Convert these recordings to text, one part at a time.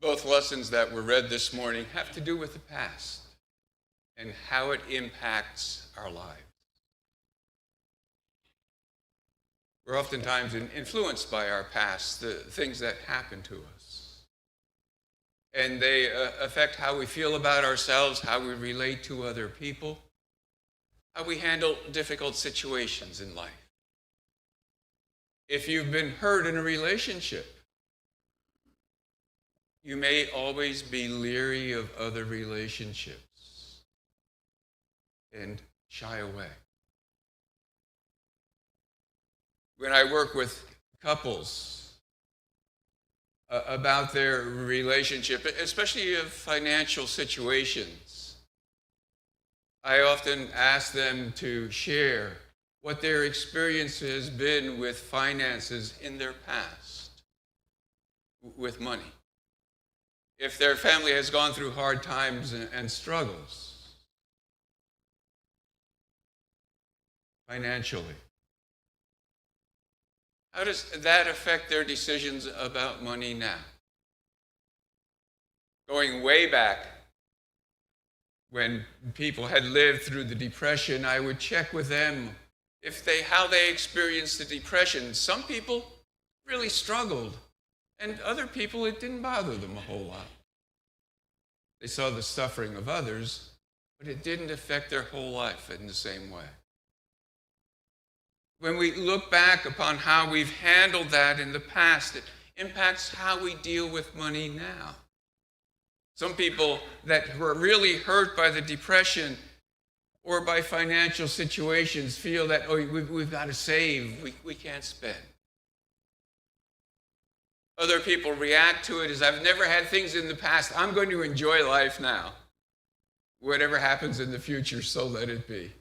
Both lessons that were read this morning have to do with the past and how it impacts our lives. We're oftentimes influenced by our past, the things that happen to us. And they affect how we feel about ourselves, how we relate to other people, how we handle difficult situations in life. If you've been hurt in a relationship, you may always be leery of other relationships and shy away. When I work with couples about their relationship, especially of financial situations, I often ask them to share what their experience has been with finances in their past, with money. If their family has gone through hard times and struggles financially, how does that affect their decisions about money now? Going way back, when people had lived through the Depression, I would check with them how they experienced the Depression. Some people really struggled, and other people, it didn't bother them a whole lot. They saw the suffering of others, but it didn't affect their whole life in the same way. When we look back upon how we've handled that in the past, it impacts how we deal with money now. Some people that were really hurt by the Depression or by financial situations feel that, we've got to save, we can't spend. Other people react to it as, I've never had things in the past, I'm going to enjoy life now. Whatever happens in the future, so let it be.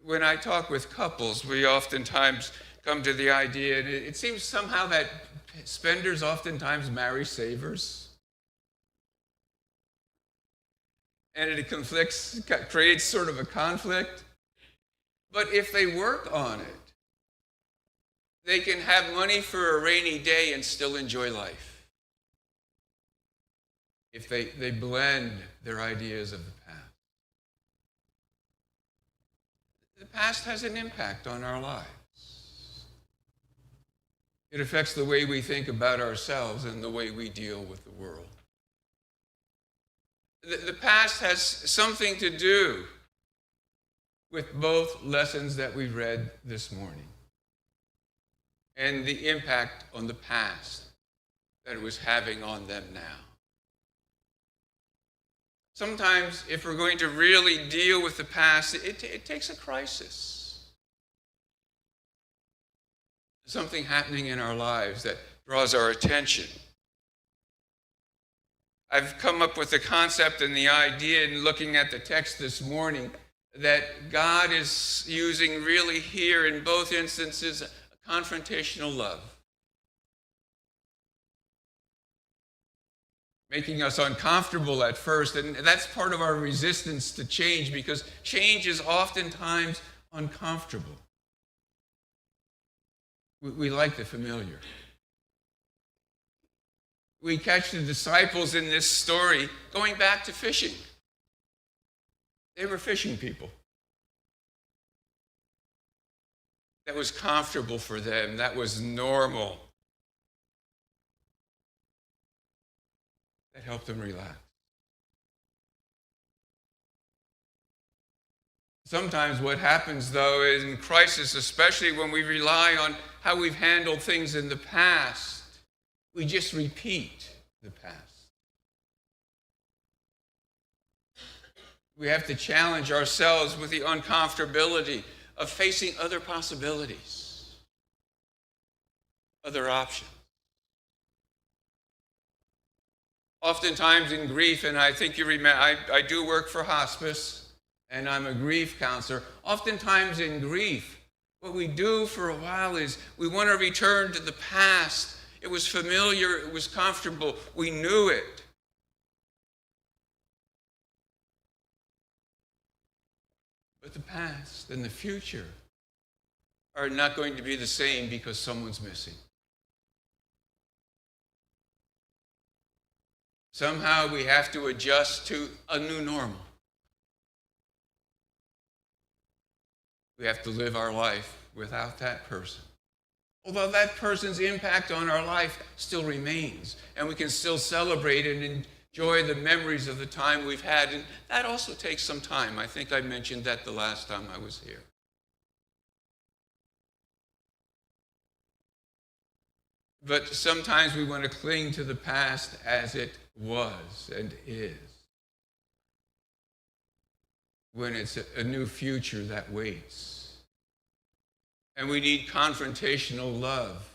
When I talk with couples, we oftentimes come to the idea, and it seems somehow that spenders oftentimes marry savers. And it creates sort of a conflict. But if they work on it, they can have money for a rainy day and still enjoy life. If they blend their ideas of the past. The past has an impact on our lives. It affects the way we think about ourselves and the way we deal with the world. The past has something to do with both lessons that we read this morning and the impact on the past that it was having on them now. Sometimes, if we're going to really deal with the past, it takes a crisis. Something happening in our lives that draws our attention. I've come up with the concept and the idea in looking at the text this morning that God is using really here in both instances a confrontational love. Making us uncomfortable at first, and that's part of our resistance to change because change is oftentimes uncomfortable. We like the familiar. We catch the disciples in this story going back to fishing. They were fishing people. That was comfortable for them. That was normal. That helped them relax. Sometimes what happens, though, is in crisis, especially when we rely on how we've handled things in the past, we just repeat the past. We have to challenge ourselves with the uncomfortability of facing other possibilities, other options. Oftentimes in grief, and I think you remember, I do work for hospice, and I'm a grief counselor. Oftentimes in grief, what we do for a while is we want to return to the past. It was familiar, it was comfortable, we knew it. But the past and the future are not going to be the same because someone's missing. Somehow we have to adjust to a new normal. We have to live our life without that person. Although that person's impact on our life still remains, and we can still celebrate and enjoy the memories of the time we've had, and that also takes some time. I think I mentioned that the last time I was here. But sometimes we want to cling to the past as it was and is, when it's a new future that waits. And we need confrontational love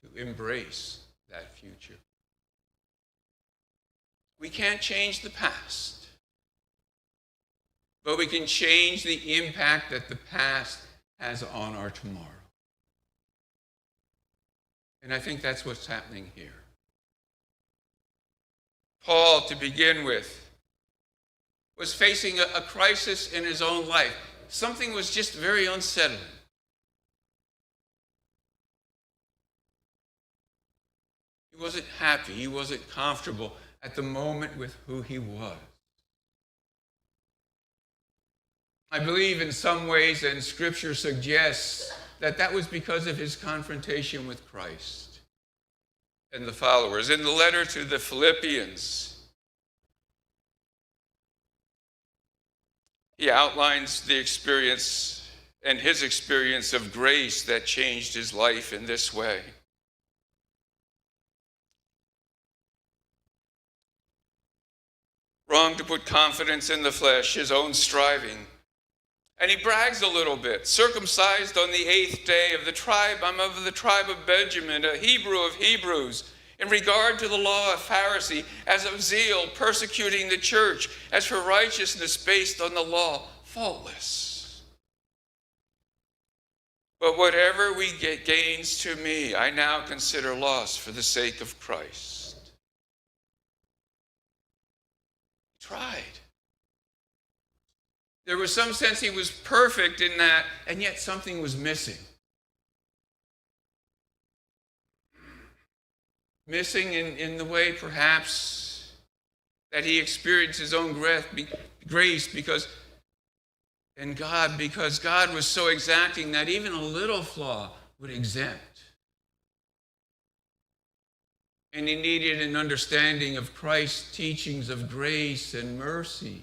to embrace that future. We can't change the past, but we can change the impact that the past has on our tomorrow. And I think that's what's happening here. Paul, to begin with, was facing a crisis in his own life. Something was just very unsettling. He wasn't happy. He wasn't comfortable at the moment with who he was. I believe in some ways, and Scripture suggests, that was because of his confrontation with Christ and the followers. In the letter to the Philippians, he outlines the experience and his experience of grace that changed his life in this way. Wrong to put confidence in the flesh, his own striving. And he brags a little bit. Circumcised on the 8th day of the tribe, I'm of the tribe of Benjamin, a Hebrew of Hebrews. In regard to the law, a Pharisee, as of zeal, persecuting the church, as for righteousness based on the law, faultless. But whatever we get gains to me, I now consider loss for the sake of Christ. He tried. There was some sense he was perfect in that, and yet something was missing. Missing in the way, perhaps, that he experienced his own grace because God was so exacting that even a little flaw would exempt. And he needed an understanding of Christ's teachings of grace and mercy.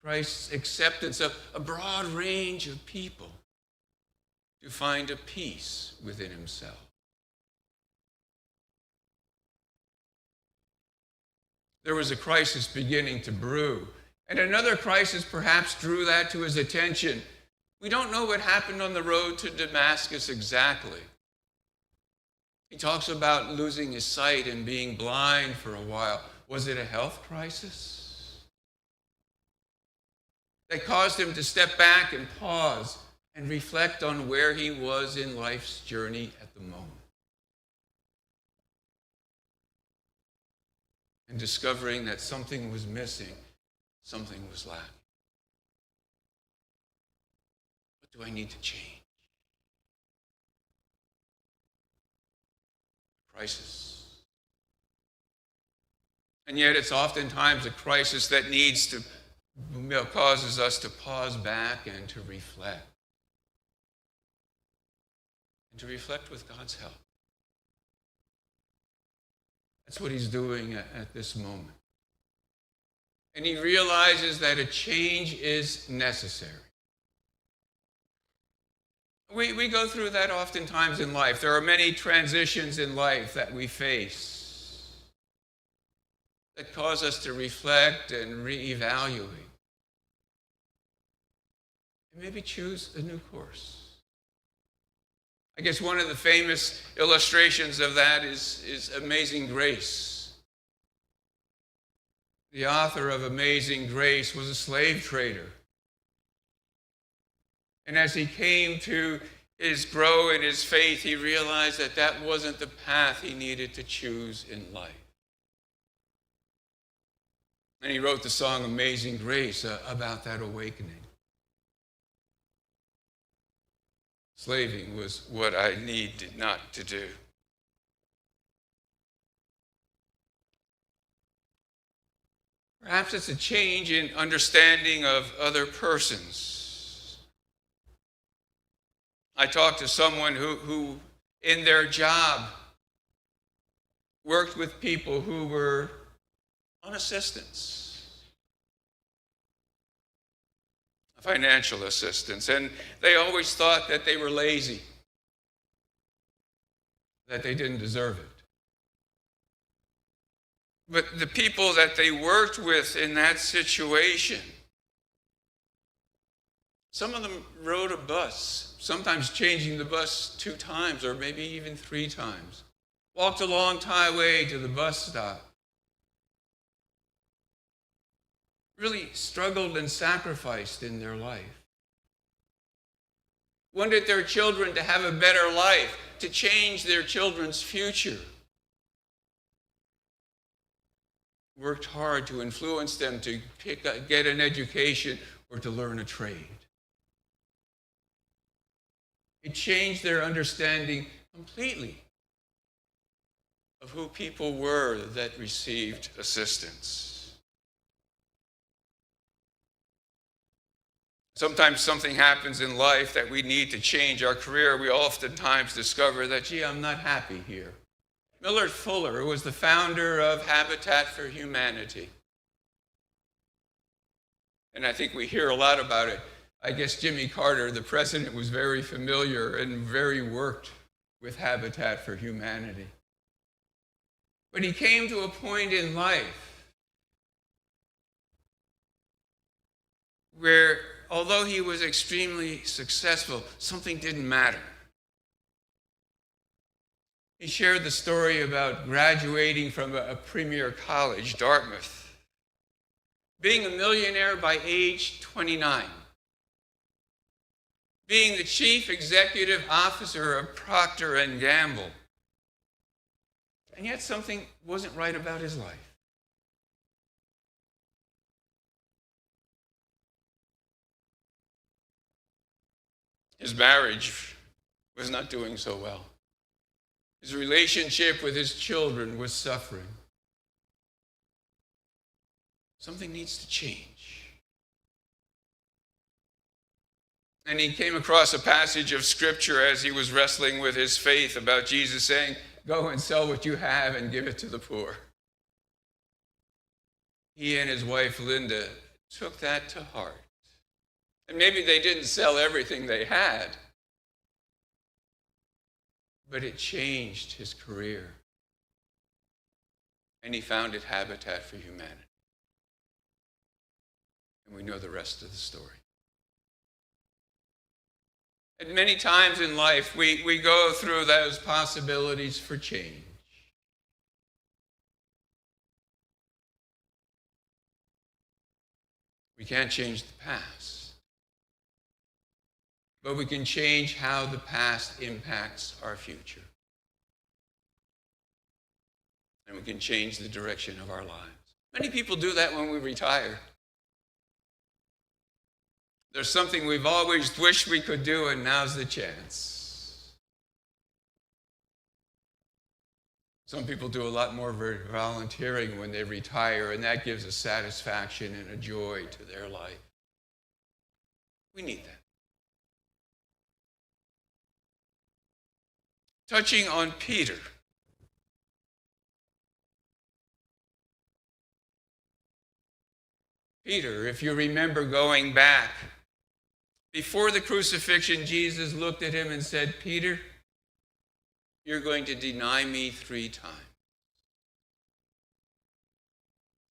Christ's acceptance of a broad range of people to find a peace within himself. There was a crisis beginning to brew, and another crisis perhaps drew that to his attention. We don't know what happened on the road to Damascus exactly. He talks about losing his sight and being blind for a while. Was it a health crisis that caused him to step back and pause and reflect on where he was in life's journey at the moment? And discovering that something was missing, something was lacking. What do I need to change? Crisis. And yet it's oftentimes a crisis that causes us to pause back and to reflect. And to reflect with God's help. That's what he's doing at this moment. And he realizes that a change is necessary. We go through that oftentimes in life. There are many transitions in life that we face that cause us to reflect and reevaluate. And maybe choose a new course. I guess one of the famous illustrations of that is Amazing Grace. The author of Amazing Grace was a slave trader. And as he came to grow in his faith, he realized that wasn't the path he needed to choose in life. And he wrote the song Amazing Grace about that awakening. Slaving was what I needed not to do. Perhaps it's a change in understanding of other persons. I talked to someone who in their job worked with people who were on assistance, financial assistance, and they always thought that they were lazy, that they didn't deserve it. But the people that they worked with in that situation, some of them rode a bus, sometimes changing the bus 2 times or maybe even 3 times, walked a long way to the bus stop, really struggled and sacrificed in their life, wanted their children to have a better life, to change their children's future, worked hard to influence them to get an education or to learn a trade. It changed their understanding completely of who people were that received assistance. Sometimes something happens in life that we need to change our career. We oftentimes discover that, gee, I'm not happy here. Millard Fuller, who was the founder of Habitat for Humanity, and I think we hear a lot about it. I guess Jimmy Carter, the president, was very familiar and very worked with Habitat for Humanity. But he came to a point in life where, although he was extremely successful, something didn't matter. He shared the story about graduating from a premier college, Dartmouth, being a millionaire by age 29, being the chief executive officer of Procter & Gamble. And yet something wasn't right about his life. His marriage was not doing so well. His relationship with his children was suffering. Something needs to change. And he came across a passage of Scripture as he was wrestling with his faith about Jesus saying, "Go and sell what you have and give it to the poor." He and his wife, Linda, took that to heart. And maybe they didn't sell everything they had, but it changed his career. And he founded Habitat for Humanity. And we know the rest of the story. And many times in life, we go through those possibilities for change. We can't change the past, but we can change how the past impacts our future. And we can change the direction of our lives. Many people do that when we retire. There's something we've always wished we could do, and now's the chance. Some people do a lot more volunteering when they retire, and that gives a satisfaction and a joy to their life. We need that. Touching on Peter. Peter, if you remember going back, before the crucifixion, Jesus looked at him and said, "Peter, you're going to deny me 3 times.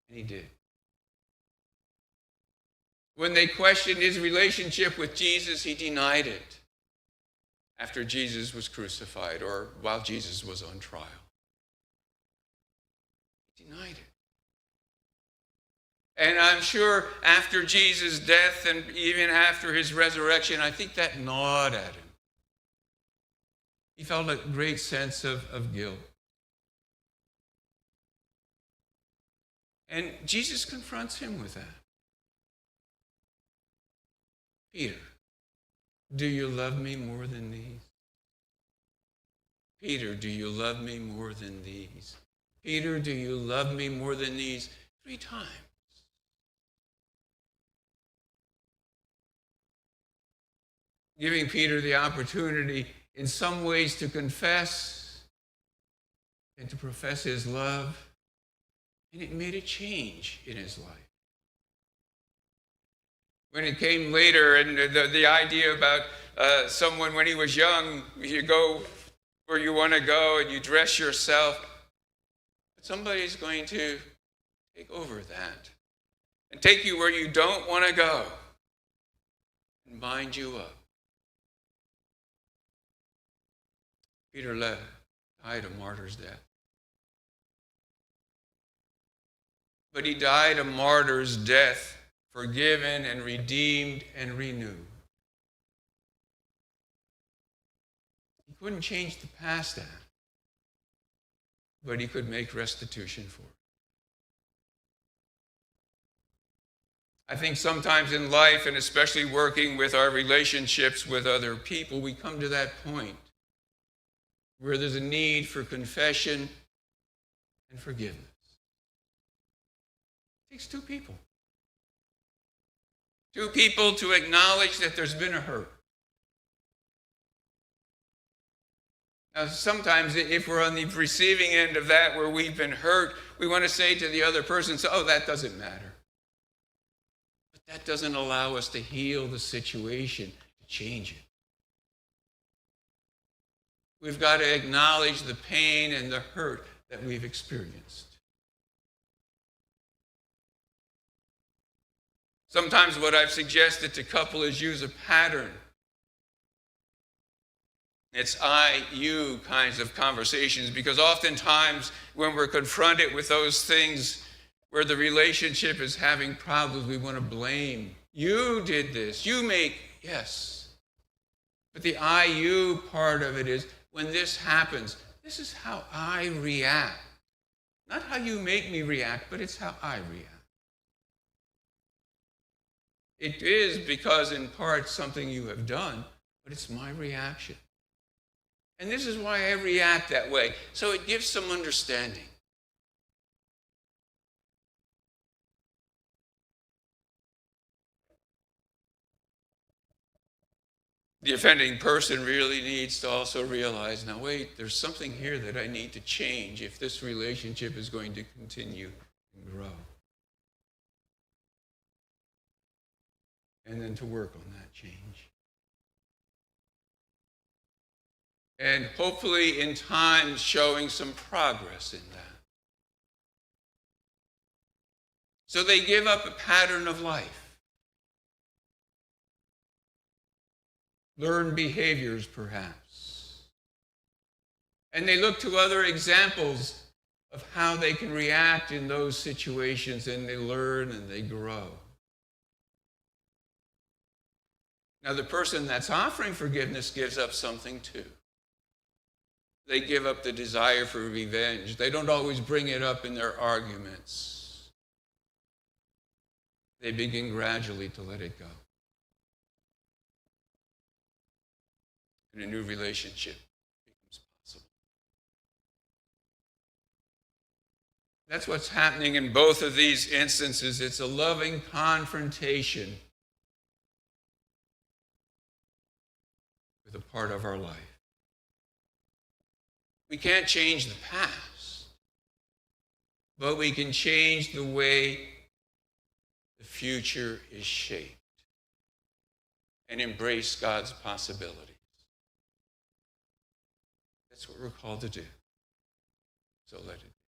And he did. When they questioned his relationship with Jesus, he denied it after Jesus was crucified or while Jesus was on trial. He denied it. And I'm sure after Jesus' death and even after his resurrection, I think that gnawed at him. He felt a great sense of guilt. And Jesus confronts him with that. Peter, do you love me more than these? Peter, do you love me more than these? Peter, do you love me more than these? 3 times. giving Peter the opportunity in some ways to confess and to profess his love. And it made a change in his life. When it came later, and the idea about someone when he was young, you go where you want to go and you dress yourself. But somebody's going to take over that and take you where you don't want to go and bind you up. Peter died a martyr's death. But he died a martyr's death, forgiven and redeemed and renewed. He couldn't change the past act, but he could make restitution for it. I think sometimes in life, and especially working with our relationships with other people, we come to that point where there's a need for confession and forgiveness. It takes two people. Two people to acknowledge that there's been a hurt. Now, sometimes if we're on the receiving end of that where we've been hurt, we want to say to the other person, oh, that doesn't matter. But that doesn't allow us to heal the situation, to change it. We've got to acknowledge the pain and the hurt that we've experienced. Sometimes what I've suggested to couples is use a pattern. It's I-you kinds of conversations, because oftentimes when we're confronted with those things where the relationship is having problems, we want to blame. You did this. Yes. But the I-you part of it is, when this happens, this is how I react. Not how you make me react, but it's how I react. It is because in part something you have done, but it's my reaction. And this is why I react that way. So it gives some understanding. The offending person really needs to also realize, now wait, there's something here that I need to change if this relationship is going to continue and grow. And then to work on that change. And hopefully in time showing some progress in that. So they give up a pattern of life. Learn behaviors, perhaps. And they look to other examples of how they can react in those situations, and they learn and they grow. Now, the person that's offering forgiveness gives up something too. They give up the desire for revenge. They don't always bring it up in their arguments. They begin gradually to let it go. And a new relationship becomes possible. That's what's happening in both of these instances. It's a loving confrontation with a part of our life. We can't change the past, but we can change the way the future is shaped and embrace God's possibilities. That's what we're called to do. So let it be.